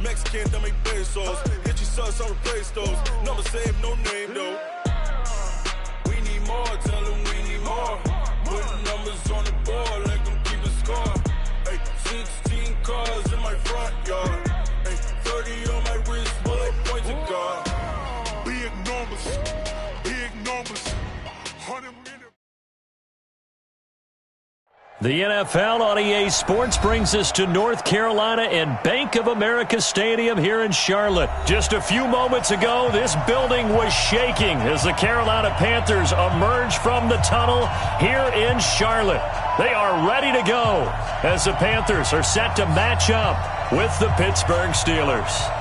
Mexican, that make pesos. Get your sus, I'll replace those. Never save, no name, though. We need more, tell them we need more. Putting numbers on the board, let them keep a score. Ay, 16 cars in my front yard. Ay, 30 on my wrist, bullet points of God. Big numbers, 100 minutes. The NFL on EA Sports brings us to North Carolina and Bank of America Stadium here in Charlotte. Just a few moments ago, this building was shaking as the Carolina Panthers emerged from the tunnel here in Charlotte. They are ready to go as the Panthers are set to match up with the Pittsburgh Steelers.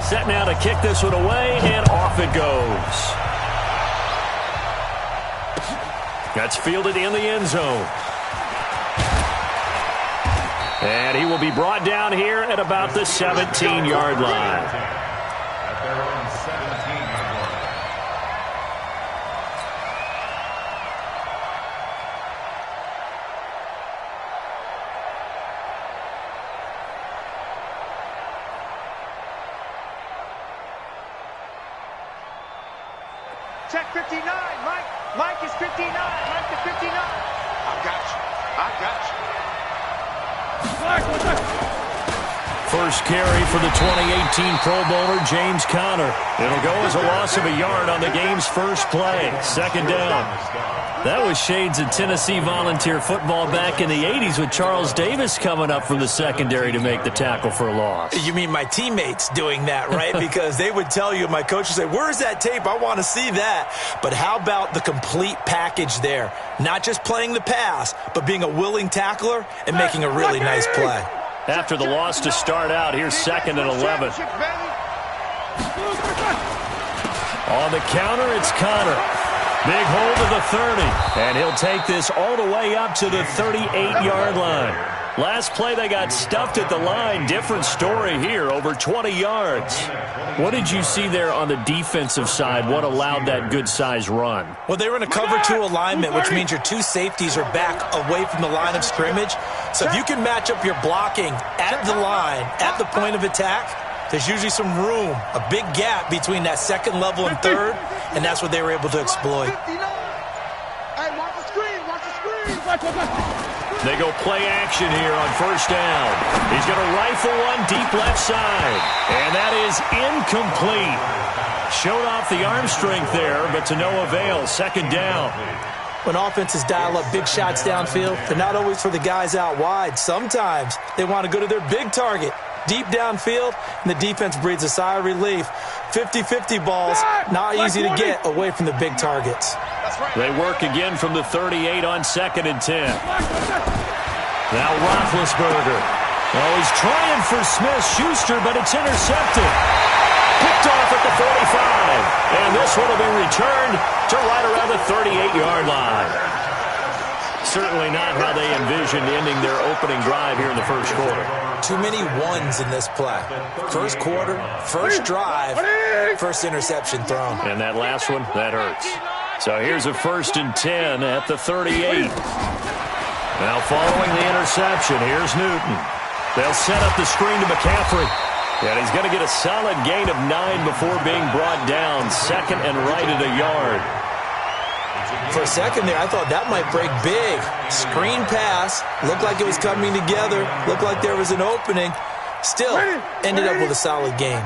Set now to kick this one away, and off it goes. That's fielded in the end zone. And he will be brought down here at about the 17-yard line. Check 59. Mike is 59. Mike is 59. I got you. First carry for the 2018 Pro Bowler, James Conner. It'll go as a loss of a yard on the game's first play. Second down. That was shades of Tennessee volunteer football back in the 80s with Charles Davis coming up from the secondary to make the tackle for a loss. You mean my teammates doing that, right? Because they would tell you, my coach would say, where's that tape? I want to see that. But how about the complete package there? Not just playing the pass, but being a willing tackler and making a really nice play. After the loss to start out, here's 2nd and 11. On the counter, it's Conner. Big hold of the 30, and he'll take this all the way up to the 38-yard line. Last play, they got stuffed at the line. Different story here, over 20 yards. What did you see there on the defensive side? What allowed that good-sized run? Well, they were in a cover 2 alignment, which means your 2 safeties are back away from the line of scrimmage. So if you can match up your blocking at the line, at the point of attack, there's usually some room, a big gap between that second level and third, and that's what they were able to exploit. Hey, watch the screen, watch the screen. They go play action here on first down. He's going to rifle one deep left side, and that is incomplete. Showed off the arm strength there, but to no avail. Second down. When offenses dial up big shots downfield, they're not always for the guys out wide. Sometimes they want to go to their big target. Deep downfield, and the defense breathes a sigh of relief. 50-50 balls, not easy to get away from the big targets. They work again from the 38 on 2nd and 10. Now Roethlisberger. Oh, he's trying for Smith-Schuster, but it's intercepted. Picked off at the 45. And this one will be returned to right around the 38-yard line. Certainly not how they envisioned ending their opening drive here in the first quarter. Too many ones in this play. First quarter, first drive, first interception thrown. And that last one, that hurts. So here's a 1st and 10 at the 38. Now following the interception, here's Newton. They'll set up the screen to McCaffrey. And he's going to get a solid gain of 9 before being brought down. Second and right at a yard. For a second there, I thought that might break big. Screen pass. Looked like it was coming together. Looked like there was an opening. Still ended up with a solid game.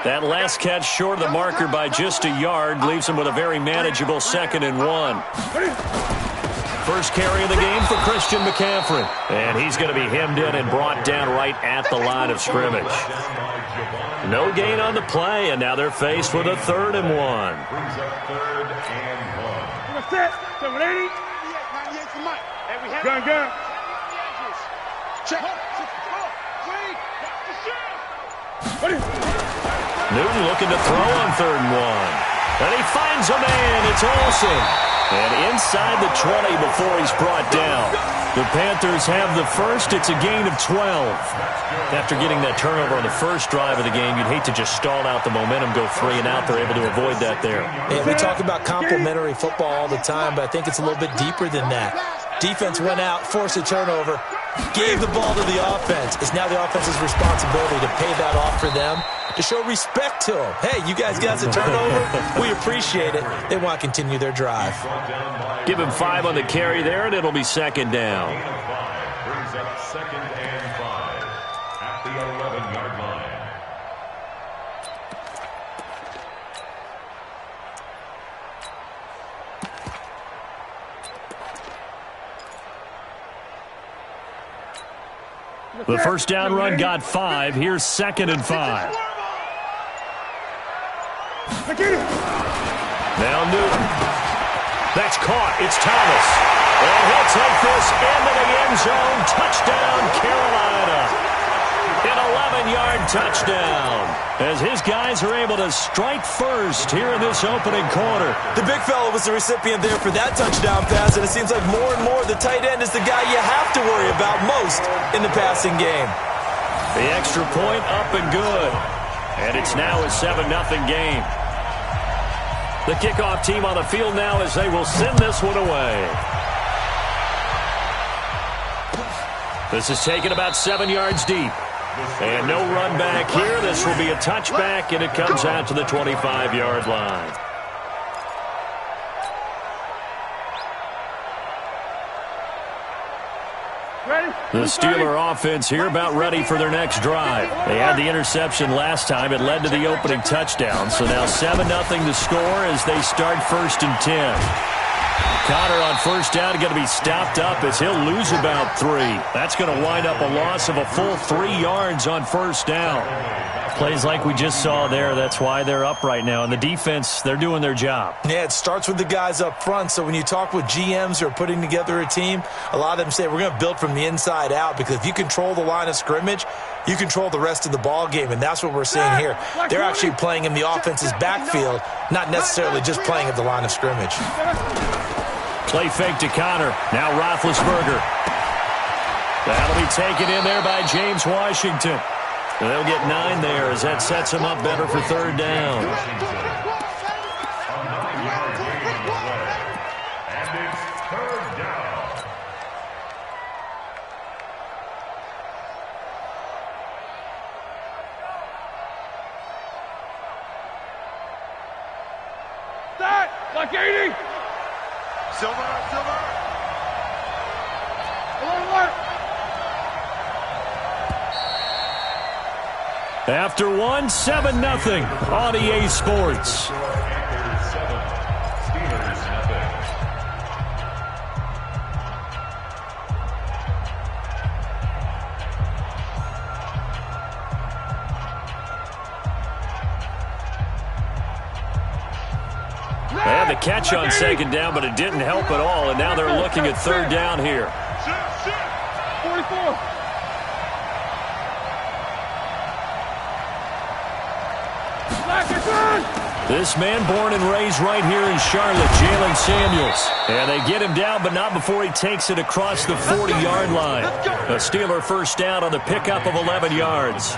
That last catch short of the marker by just a yard leaves him with a very manageable 2nd and 1. First carry of the game for Christian McCaffrey. And he's going to be hemmed in and brought down right at the line of scrimmage. No gain on the play, and now they're faced with a 3rd and 1. Set. 780. 98 for Mike. And we have gun. Check. Newton looking to throw on 3rd and 1. And he finds a man. It's Olsen. And inside the 20 before he's brought down. The Panthers have the first. It's a gain of 12. After getting that turnover on the first drive of the game, you'd hate to just stall out the momentum, go 3 and out. They're able to avoid that there. Yeah, we talk about complementary football all the time, but I think it's a little bit deeper than that. Defense went out, forced a turnover, gave the ball to the offense. It's now the offense's responsibility to pay that off for them, to show respect to them. Hey, you guys got a turnover? We appreciate it. They want to continue their drive. Give him 5 on the carry there, and it'll be second down. Brings up 2nd and 5 at the 11-yard line. The first down run got 5. Here's 2nd and 5. Now Newton. That's caught. It's Thomas. And he'll take this into the end zone. Touchdown, Carolina. An 11-yard touchdown. As his guys are able to strike first here in this opening quarter. The big fella was the recipient there for that touchdown pass, and it seems like more and more the tight end is the guy you have to worry about most in the passing game. The extra point up and good. And it's now a 7-0 game. The kickoff team on the field now as they will send this one away. This is taken about 7 yards deep. And no run back here. This will be a touchback, and it comes out to the 25-yard line. The Steeler offense here about ready for their next drive. They had the interception last time. It led to the opening touchdown. So now 7-0 to score as they start 1st and 10. Connor on first down going to be stopped up as he'll lose about 3. That's going to wind up a loss of a full 3 yards on first down. Plays like we just saw there. That's why they're up right now. And the defense, they're doing their job. Yeah, it starts with the guys up front. So when you talk with GMs who are putting together a team, a lot of them say we're going to build from the inside out, because if you control the line of scrimmage, you control the rest of the ball game, and that's what we're seeing here. They're actually playing in the offense's backfield, not necessarily just playing at the line of scrimmage. Play fake to Connor. Now Roethlisberger. That'll be taken in there by James Washington. They'll get 9 there as that sets them up better for 3rd down. And it's 3rd down. Start! Like 80! Silver! After 1, 7-0 on EA Sports. Panthers 7, Steelers nothing. They had the catch on 2nd down, but it didn't help at all, and now they're looking at 3rd down here. 44. This man born and raised right here in Charlotte, Jalen Samuels. And they get him down, but not before he takes it across the 40-yard line. A Steeler first down on the pickup of 11 yards.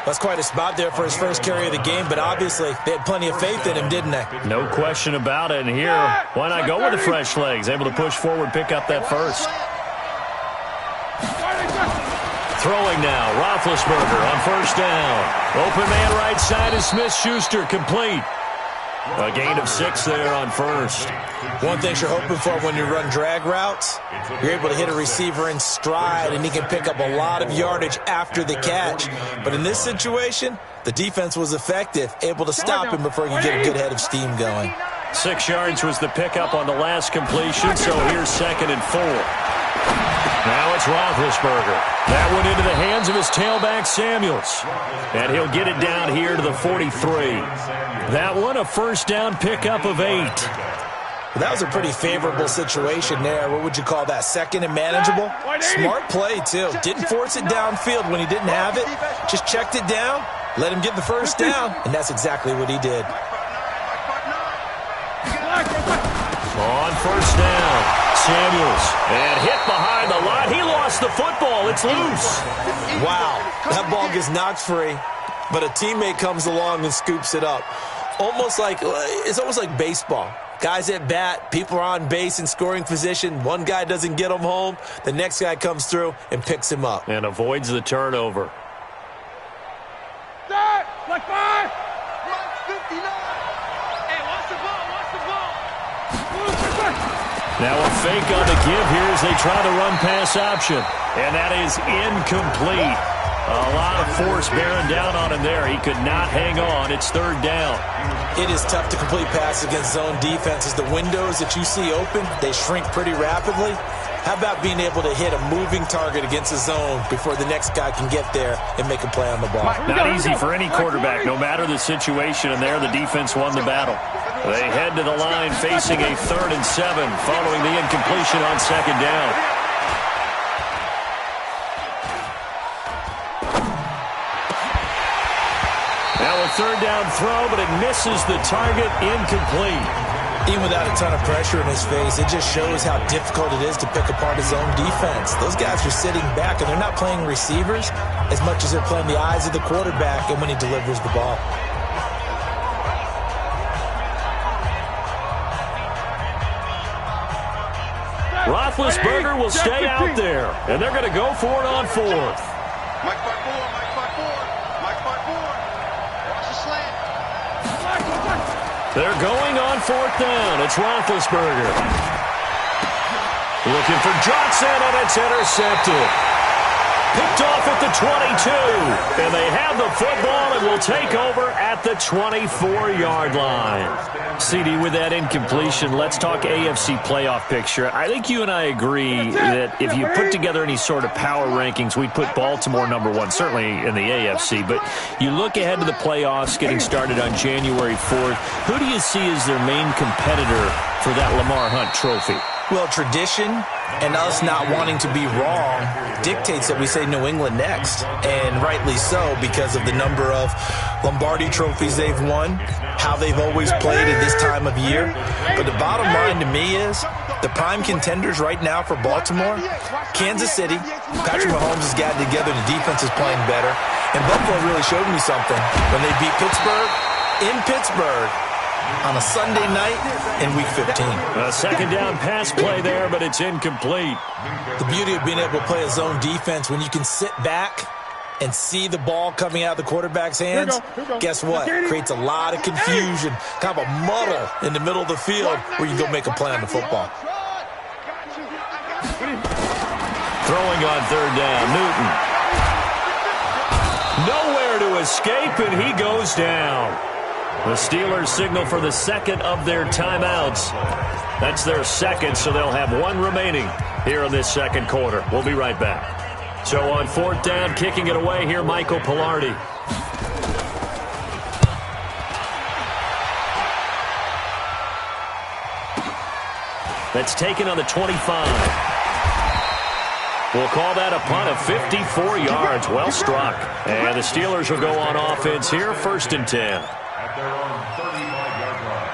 That's quite a spot there for his first carry of the game, but obviously they had plenty of faith in him, didn't they? No question about it. And here, why not go with the fresh legs? Able to push forward, pick up that first. Throwing now, Roethlisberger on first down. Open man right side is Smith-Schuster, complete. A gain of 6 there on first. One thing you're hoping for when you run drag routes, you're able to hit a receiver in stride, and he can pick up a lot of yardage after the catch. But in this situation, the defense was effective, able to stop him before he could get a good head of steam going. 6 yards was the pickup on the last completion, so here's 2nd and 4. Now it's Roethlisberger. That one into the hands of his tailback, Samuels. And he'll get it down here to the 43. That one, a first down pickup of 8. Well, that was a pretty favorable situation there. What would you call that? 2nd and manageable? Smart play, too. Didn't force it downfield when he didn't have it. Just checked it down, let him get the first down, and that's exactly what he did. On first down, Samuels. And hit behind the line. He lost the football. It's loose. Wow, that ball gets knocked free, but a teammate comes along and scoops it up. It's almost like baseball. Guys at bat, people are on base in scoring position. One guy doesn't get him home. The next guy comes through and picks him up. And avoids the turnover. Start! Like 5! 59! Hey, watch the ball, watch the ball! Now a fake on the give here as they try the run-pass option. And that is incomplete. A lot of force bearing down on him there. He could not hang on. It's third down. It is tough to complete passes against zone defenses. The windows that you see open, they shrink pretty rapidly. How about being able to hit a moving target against a zone before the next guy can get there and make a play on the ball? Not easy for any quarterback, no matter the situation. And there, the defense won the battle. They head to the line facing a 3rd and 7 following the incompletion on second down. Now a third down throw, but it misses the target, incomplete. Even without a ton of pressure in his face, it just shows how difficult it is to pick apart his own defense. Those guys are sitting back, and they're not playing receivers as much as they're playing the eyes of the quarterback and when he delivers the ball. Roethlisberger will stay out there, and they're going to go for it on 4th. Mike 5-4, Mike 5-4, Mike 5-4. Watch the slant. They're going on 4th down. It's Roethlisberger. Looking for Johnson, and it's intercepted. Picked off at the 22. And they have the football and will take over at the 24-yard line. CD, with that incompletion, let's talk AFC playoff picture. I think you and I agree that if you put together any sort of power rankings, we'd put Baltimore #1, certainly in the AFC. But you look ahead to the playoffs getting started on January 4th. Who do you see as their main competitor for that Lamar Hunt trophy? Well, tradition and us not wanting to be wrong dictates that we say New England next. And rightly so, because of the number of Lombardi trophies they've won, how they've always played at this time of year. But the bottom line to me is the prime contenders right now for Baltimore, Kansas City. Patrick Mahomes has gotten together. The defense is playing better. And Buffalo really showed me something when they beat Pittsburgh in Pittsburgh on a Sunday night in Week 15. A second down pass play there, but it's incomplete. The beauty of being able to play a zone defense when you can sit back and see the ball coming out of the quarterback's hands, guess what? Creates a lot of confusion, kind of a muddle in the middle of the field where you can go make a play on the football. Throwing on third down, Newton. Nowhere to escape, and he goes down. The Steelers signal for the second of their timeouts. That's their second, so they'll have one remaining here in this second quarter. We'll be right back. So on 4th down, kicking it away here, Michael Pilardi. That's taken on the 25. We'll call that a punt of 54 yards. Well struck. And the Steelers will go on offense here, 1st and 10. At their own 35-yard line.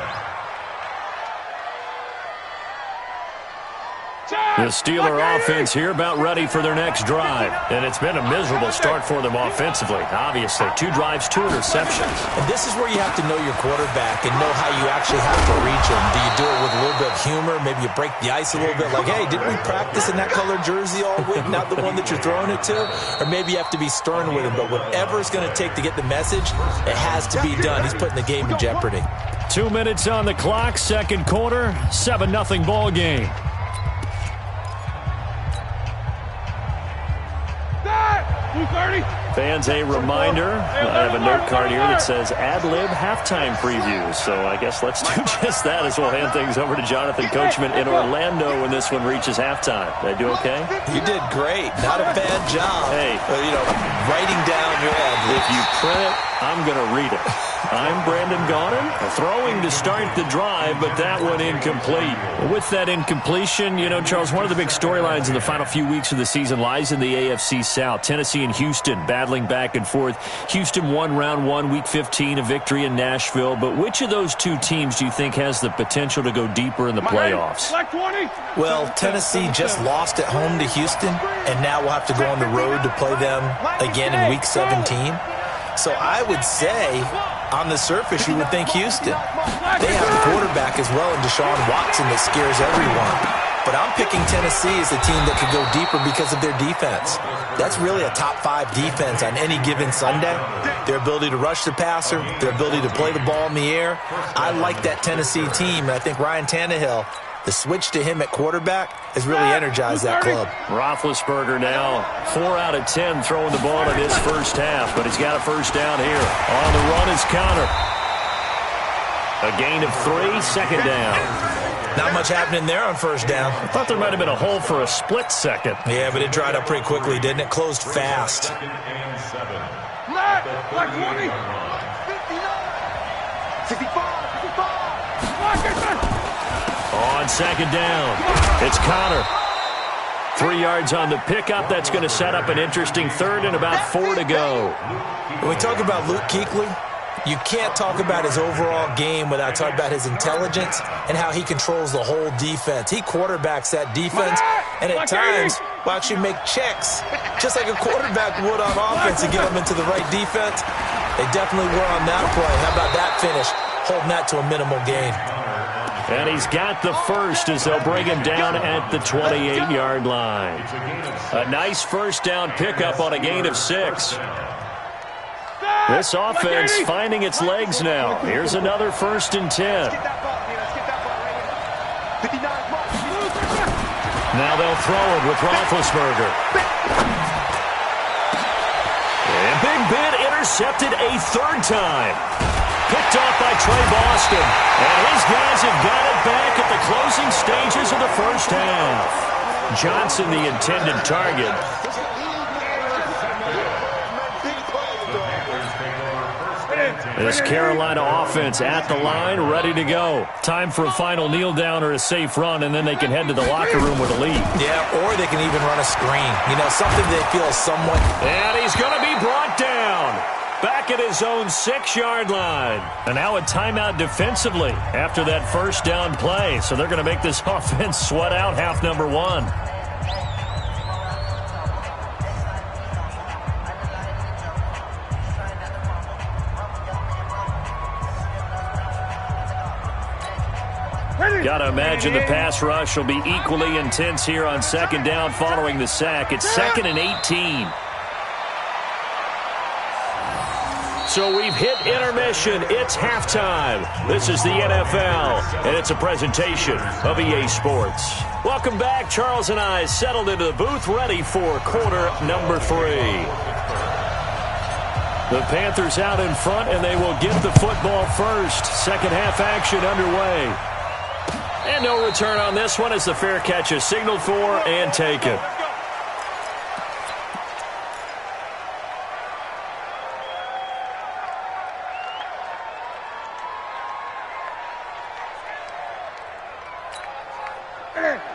The Steeler offense here about ready for their next drive. And it's been a miserable start for them offensively. Obviously, 2 drives, 2 interceptions. And this is where you have to know your quarterback and know how you actually have to reach him. Do you do it with a little bit of humor? Maybe you break the ice a little bit like, hey, didn't we practice in that colored jersey all week, not the one that you're throwing it to? Or maybe you have to be stern with him. But whatever it's going to take to get the message, it has to be done. He's putting the game in jeopardy. 2 minutes on the clock, second quarter, 7-0 ball game. Fans, a reminder, I have a note card here that says ad-lib halftime preview. So I guess let's do just that as we'll hand things over to Jonathan Coachman in Orlando when this one reaches halftime. Did I do okay? You did great. Not a bad job. Hey. Writing down your ad lovely. If you print it, I'm going to read it. I'm Brandon Gaudin, throwing to start the drive, but that one incomplete. With that incompletion, you know, Charles, one of the big storylines in the final few weeks of the season lies in the AFC South. Tennessee and Houston battling back and forth. Houston won round 1, week 15, a victory in Nashville. But which of those two teams do you think has the potential to go deeper in the playoffs? Well, Tennessee just lost at home to Houston, and now we'll have to go on the road to play them again in week 17. So I would say, on the surface, you would think Houston. They have a quarterback as well in Deshaun Watson that scares everyone. But I'm picking Tennessee as a team that could go deeper because of their defense. That's really a top 5 defense on any given Sunday. Their ability to rush the passer, their ability to play the ball in the air. I like that Tennessee team, and I think Ryan Tannehill, the switch to him at quarterback has really energized that club. Roethlisberger now 4 out of 10 throwing the ball in this first half, but he's got a first down here. On the run is Connor. A gain of 3, second down. Not much happening there on first down. I thought there might have been a hole for a split second. Yeah, but it dried up pretty quickly, didn't it? Closed fast. Like 20. 65. On second down, it's Connor. 3 yards on the pickup. That's going to set up an interesting third and about 4 to go. When we talk about Luke Kuechly, you can't talk about his overall game without talking about his intelligence and how he controls the whole defense. He quarterbacks that defense and at times will actually make checks just like a quarterback would on offense to get them into the right defense. They definitely were on that play. How about that finish? Holding that to a minimal gain. And he's got the first as they'll bring him down at the 28-yard line. A nice first down pickup on a gain of 6. This offense finding its legs now. Here's another 1st and 10. Now they'll throw it with Roethlisberger. And Big Ben intercepted a 3rd time. Picked off by Trey Boston. And his guys have got it back at the closing stages of the first half. Johnson, the intended target. This Carolina offense at the line, ready to go. Time for a final kneel down or a safe run, and then they can head to the locker room with a lead. Yeah, or they can even run a screen. You know, something they feel somewhat. And he's going to be brought down. Back at his own 6-yard line. And now a timeout defensively after that first down play. So they're going to make this offense sweat out half number 1. Got to imagine the pass rush will be equally intense here on second down following the sack. It's 2nd and 18. So we've hit intermission. It's halftime. This is the NFL, and it's a presentation of EA Sports. Welcome back. Charles and I settled into the booth, ready for quarter number 3. The Panthers out in front, and they will get the football first. Second half action underway. And no return on this one as the fair catch is signaled for and taken.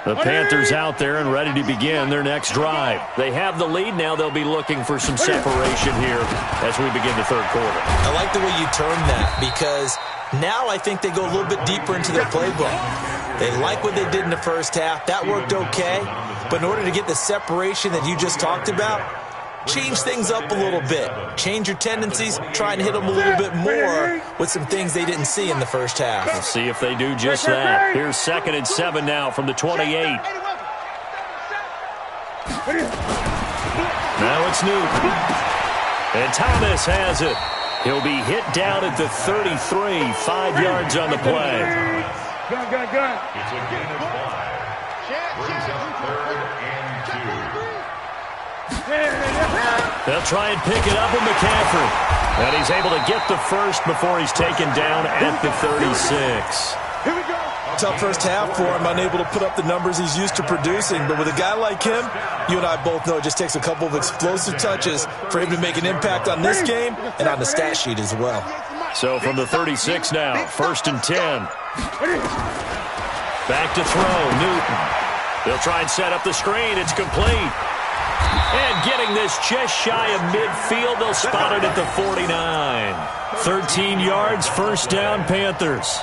The Panthers out there and ready to begin their next drive. They have the lead. Now they'll be looking for some separation here as we begin the third quarter. I like the way you term that because now I think they go a little bit deeper into their playbook. They like what they did in the first half. That worked okay. But in order to get the separation that you just talked about, change things up a little bit. Change your tendencies. Try and hit them a little bit more with some things they didn't see in the first half. We'll see if they do just that. Here's 2nd and 7 now from the 28. Now it's Newton. And Thomas has it. He'll be hit down at the 33, 5 yards on the play. Gun. It's a gain of 5. Brings up 3rd and 2. They'll try and pick it up with McCaffrey. And he's able to get the first before he's taken down at the 36. Here we go. Tough first half for him, unable to put up the numbers he's used to producing. But with a guy like him, you and I both know it just takes a couple of explosive touches for him to make an impact on this game and on the stat sheet as well. So from the 36 now, 1st and 10. Back to throw, Newton. They'll try and set up the screen. It's complete. And getting this just shy of midfield, they'll spot it at the 49. 13 yards, 1st down, Panthers.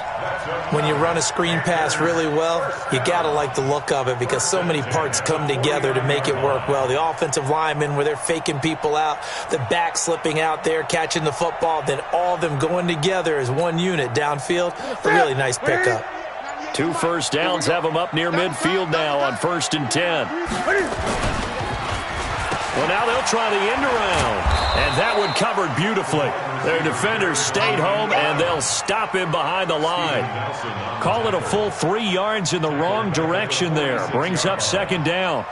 When you run a screen pass really well, you got to like the look of it because so many parts come together to make it work well. The offensive linemen, where they're faking people out, the back slipping out there, catching the football, then all of them going together as one unit downfield. A really nice pickup. 2 1st downs have them up near midfield now on 1st and 10. Well, now they'll try the end around, and that one covered beautifully. Their defenders stayed home, and they'll stop him behind the line. Call it a full 3 yards in the wrong direction there. Brings up 2nd down.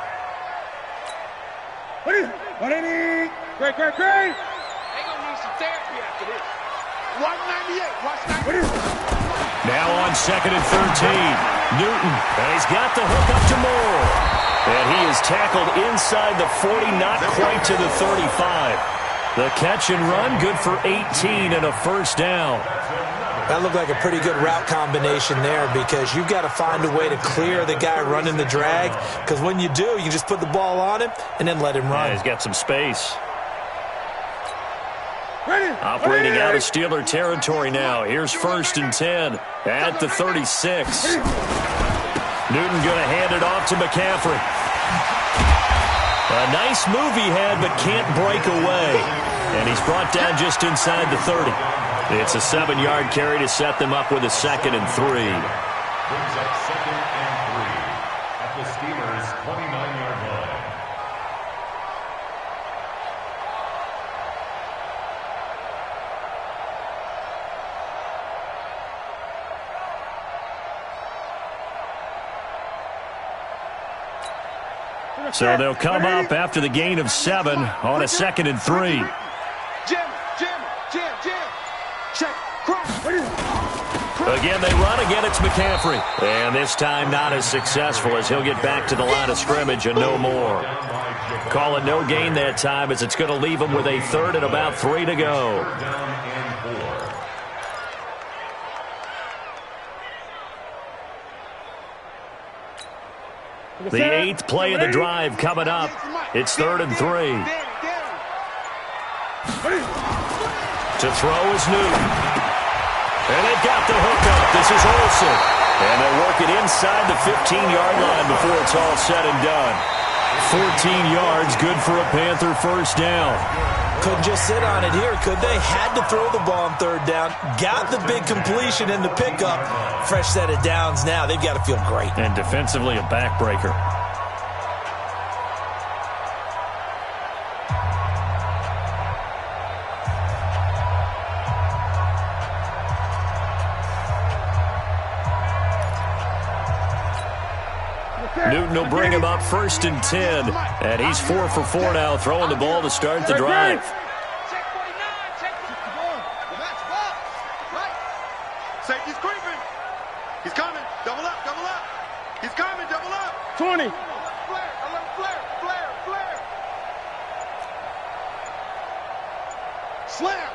Great. They're going to need some therapy after this. 198. Watch 98. Now on 2nd and 13. Newton, and he's got the hook up to Moore. And he is tackled inside the 40, not quite to the 35. The catch and run, good for 18 and a 1st down. That looked like a pretty good route combination there because you've got to find a way to clear the guy running the drag because when you do, you just put the ball on him and then let him run. Yeah, he's got some space. Operating out of Steeler territory now. Here's 1st and 10 at the 36. Newton going to hand it off to McCaffrey. A nice move he had, but can't break away. And he's brought down just inside the 30. It's a 7-yard carry to set them up with a 2nd and 3. Brings up 2nd and 3 at the Steelers' 29-yard line. So they'll come up after the gain of 7 on a 2nd and 3. Again, they run. Again, it's McCaffrey. And this time not as successful as he'll get back to the line of scrimmage and no more. Call it no gain that time as it's going to leave him with a 3rd and about 3 to go. The 8th play of the drive coming up. It's 3rd and 3. To throw is Newton. And they've got the hookup. This is Olsen. And they'll work it inside the 15-yard line before it's all said and done. 14 yards, good for a Panther 1st down. Couldn't just sit on it here, could they? Had to throw the ball on 3rd down. Got the big completion in the pickup. Fresh set of downs now. They've got to feel great. And defensively, a backbreaker. Newton will bring him up 1st and 10. And he's 4 for 4 now, throwing the ball to start the drive. Safety's creeping. He's coming. Double up, double up. He's coming, double up. 20. Flare. Slam.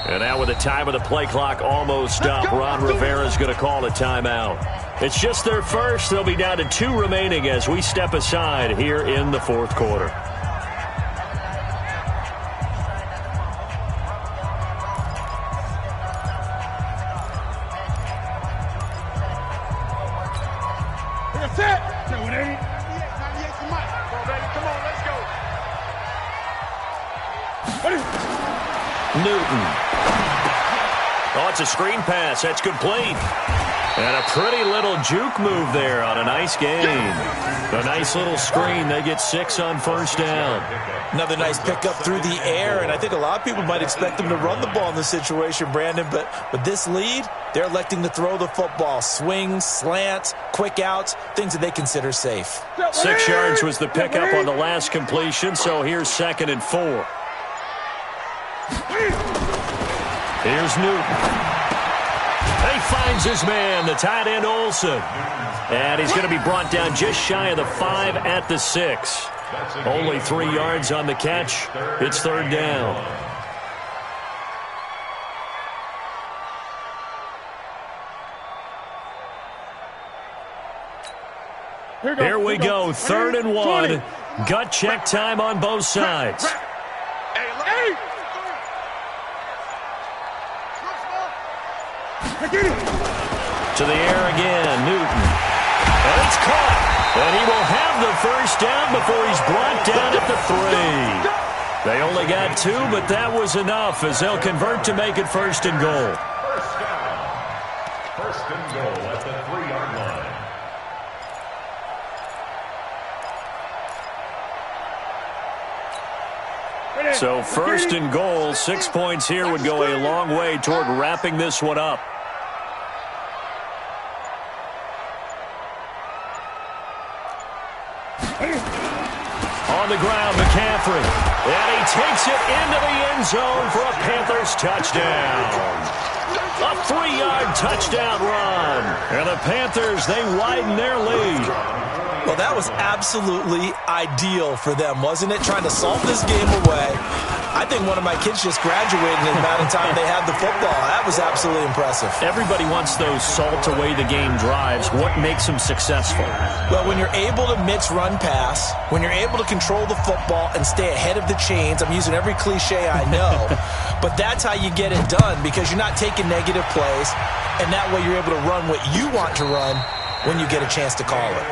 And now with the time of the play clock almost up, Ron Rivera's going to call a timeout. It's just their first. They'll be down to 2 remaining as we step aside here in the 4th quarter. That's it. 98 for Mike. Come on, baby. Come on, let's go. Newton. Oh, it's a screen pass. That's complete. And a pretty little juke move there on a nice gain. A nice little screen. They get 6 on 1st down. Another nice pickup through the air, and I think a lot of people might expect them to run the ball in this situation, Brandon, but with this lead, they're electing to throw the football. Swings, slants, quick outs, things that they consider safe. 6 yards was the pickup on the last completion, so here's 2nd and 4. Here's Newton. They finds his man, the tight end Olsen. And he's going to be brought down just shy of the 5 at the 6. Only 3 yards on the catch. It's third down. Here we go, 3rd and 1. Gut check time on both sides. To the air again, Newton. And it's caught. And he will have the first down before he's brought down at the 3. They only got 2, but that was enough as they'll convert to make it 1st and goal. First and goal at the 3-yard line. So 1st and goal, 6 points here would go a long way toward wrapping this one up. On the ground, McCaffrey. And he takes it into the end zone for a Panthers touchdown. A 3-yard touchdown run. And the Panthers, they widen their lead. Well, that was absolutely ideal for them, wasn't it? Trying to salt this game away. I think one of my kids just graduated in the amount of time they had the football. That was absolutely impressive. Everybody wants those salt-away-the-game drives. What makes them successful? Well, when you're able to mix run-pass, when you're able to control the football and stay ahead of the chains, I'm using every cliche I know, but that's how you get it done because you're not taking negative plays, and that way you're able to run what you want to run when you get a chance to call it.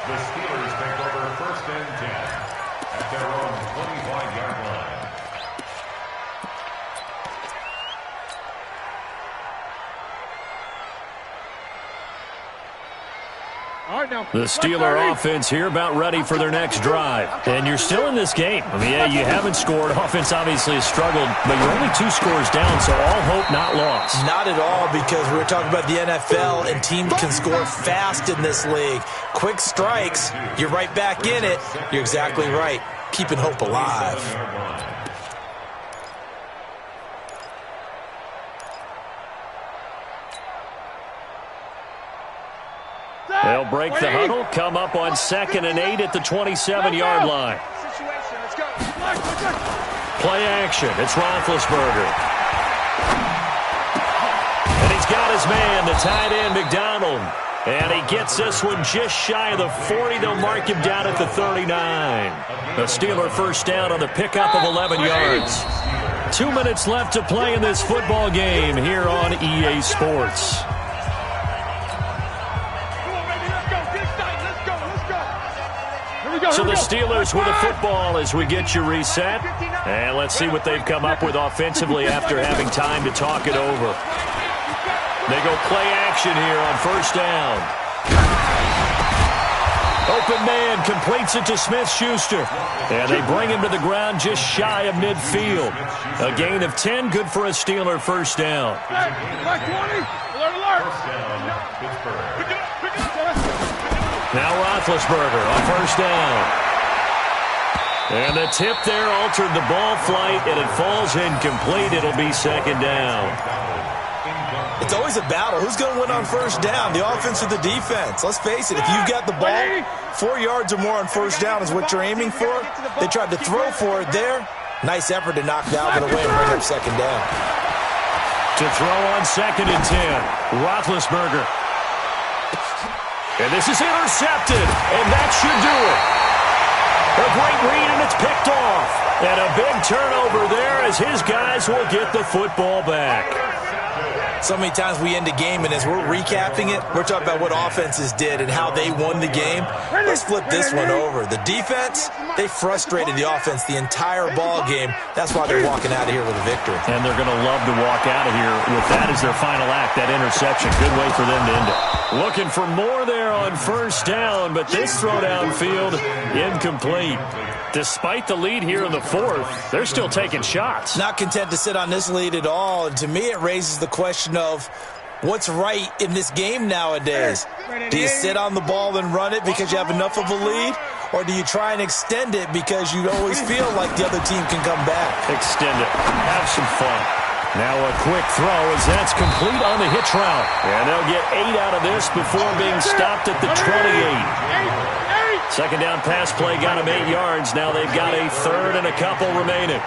The Steelers take over 1st and 10 at their own 25-yard line. The Steeler offense here about ready for their next drive. And you're still in this game. I mean, yeah, you haven't scored. Offense obviously has struggled, but you're only 2 scores down, so all hope not lost. Not at all, because we were talking about the NFL, and teams can score fast in this league. Quick strikes, you're right back in it. You're exactly right. Keeping hope alive. They'll break the huddle, come up on 2nd and 8 at the 27-yard line. Play action. It's Roethlisberger. And he's got his man, the tight end, McDonald. And he gets this one just shy of the 40. They'll mark him down at the 39. The Steeler first down on the pickup of 11 yards. 2 minutes left to play in this football game here on EA Sports. So the Steelers with the football as we get you reset. And let's see what they've come up with offensively after having time to talk it over. They go play action here on 1st down. Open man completes it to Smith-Schuster. And they bring him to the ground just shy of midfield. A gain of 10, good for a Steeler 1st down. Now Roethlisberger on 1st down. And the tip there altered the ball flight, and it falls incomplete. It'll be 2nd down. It's always a battle. Who's going to win on 1st down, the offense or the defense? Let's face it, if you've got the ball, 4 yards or more on 1st down is what you're aiming for. They tried to throw for it there. Nice effort to knock Dalvin away and bring up 2nd down. To throw on 2nd and 10, Roethlisberger. And this is intercepted, and that should do it. A great read, and it's picked off. And a big turnover there as his guys will get the football back. So many times we end a game, and as we're recapping it, we're talking about what offenses did and how they won the game. Let's flip this one over. The defense, they frustrated the offense the entire ball game. That's why they're walking out of here with a victory. And they're going to love to walk out of here with that as their final act, that interception. Good way for them to end it. Looking for more there on 1st down, but this throw downfield, incomplete. Despite the lead here in the 4th, they're still taking shots. Not content to sit on this lead at all, and to me it raises the question of what's right in this game nowadays. Do you sit on the ball and run it because you have enough of a lead, or do you try and extend it because you always feel like the other team can come back? Extend it. Have some fun. Now a quick throw as that's complete on the hitch route. And they'll get 8 out of this before being stopped at the 28. Second down pass play got them 8 yards. Now they've got a third and a couple remaining.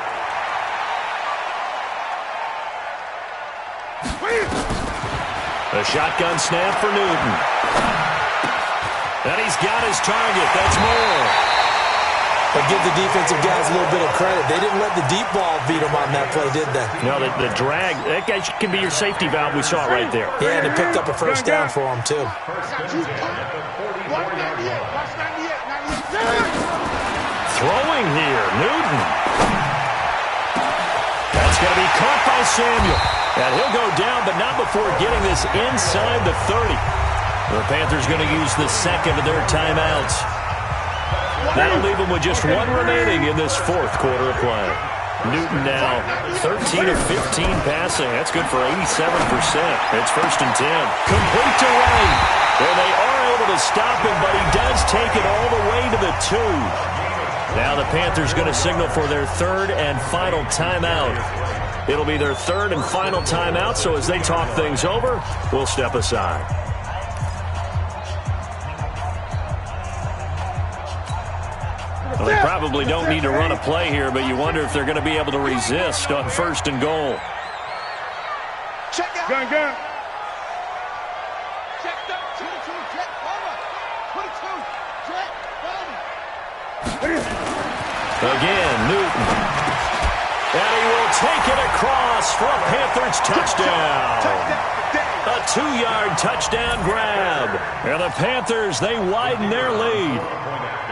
A shotgun snap for Newton. And he's got his target. That's more. But give the defensive guys a little bit of credit. They didn't let the deep ball beat them on that play, did they? No, the drag, that guy can be your safety valve. We saw it right there. Yeah, and it picked up a first down for him, too. Throwing here, Newton. That's going to be caught by Samuel. And he'll go down, but not before getting this inside the 30. The Panthers going to use the second of their timeouts. That'll leave them with just 1 remaining in this fourth quarter of play. Newton now 13 of 15 passing. That's good for 87%. It's 1st and 10. Complete to Wright. And they are able to stop him, but he does take it all the way to the 2. Now the Panthers going to signal for their third and final timeout. It'll be their third and final timeout, so as they talk things over, we'll step aside. Well, they probably don't need to run a play here, but you wonder if they're going to be able to resist on 1st and goal. Check out. Gun. Check up. 2, check over. 22, check over. Again, Newton. And he will take it across for a Panthers touchdown. A 2-yard touchdown grab. And the Panthers, they widen their lead.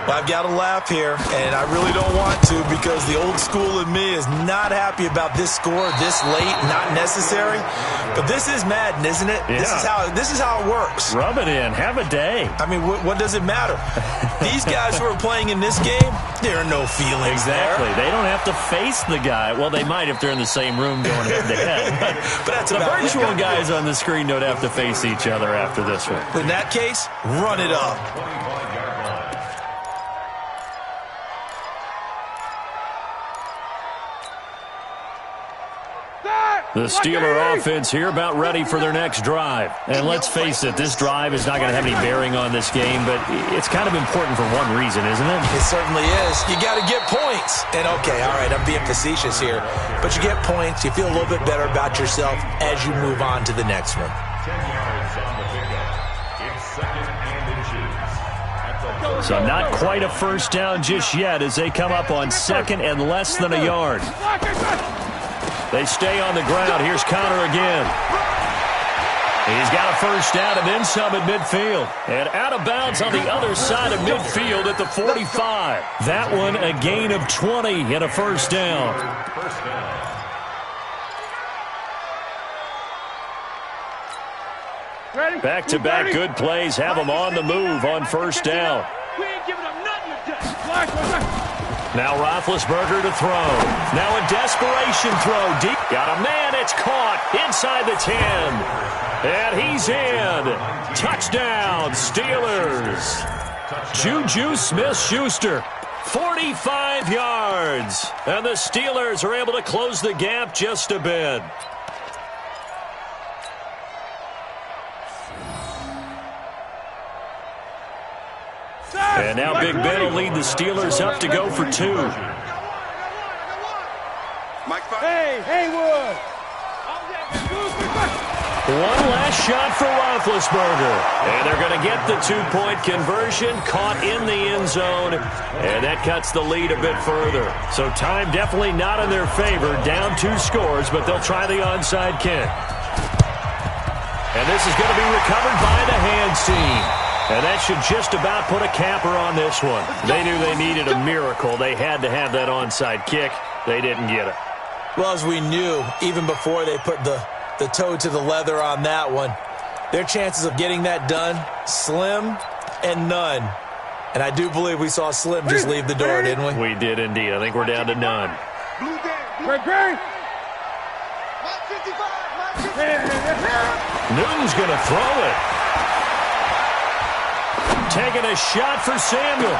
Well, I've got to laugh here, and I really don't want to because the old school in me is not happy about this score this late, not necessary. But this is Madden, isn't it? Yeah. This is how it works. Rub it in. Have a day. I mean, what does it matter? These guys who are playing in this game, there are no feelings Exactly. there. They don't have to face the guy. Well, they might if they're in the same room going head-to-head. But that's the about virtual guys on the screen don't have to face each other after this one. In that case, run it up. The Steeler offense here about ready for their next drive. And let's face it, this drive is not going to have any bearing on this game, but it's kind of important for one reason, isn't it? It certainly is. You got to get points. And okay, all right, I'm being facetious here, but you get points, you feel a little bit better about yourself as you move on to the next one. 10 yards on the pickup. It's 2nd and inches. So not quite a first down just yet as they come up on 2nd and less than a yard. They stay on the ground. Here's Connor again. He's got a first down and then some at midfield. And out of bounds on the other side of midfield at the 45. That one a gain of 20 and a first down. Back-to-back good plays have them on the move on first down. We ain't giving up nothing today. Now Roethlisberger to throw. Now a desperation throw. Deep. Got a man. It's caught inside the 10. And he's in. Touchdown, Steelers. Juju Smith-Schuster. 45 yards. And the Steelers are able to close the gap just a bit. And now Big Ben will lead the Steelers up to go for 2. Hey, Haywood. One last shot for Roethlisberger. And they're going to get the 2-point conversion, caught in the end zone. And that cuts the lead a bit further. So time definitely not in their favor. Down 2 scores, but they'll try the onside kick. And this is going to be recovered by the hands team. And that should just about put a capper on this one. They knew they needed a miracle. They had to have that onside kick. They didn't get it. Well, as we knew, even before they put the toe to the leather on that one, their chances of getting that done, slim and none. And I do believe we saw Slim just leave the door, didn't we? We did indeed. I think we're down to none. Newton's going to throw it. Taking a shot for Samuel.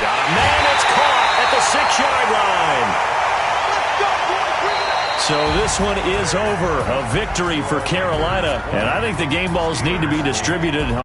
Got a man. It's caught at the 6-yard line. So So this one is over. A victory for Carolina. And I think the game balls need to be distributed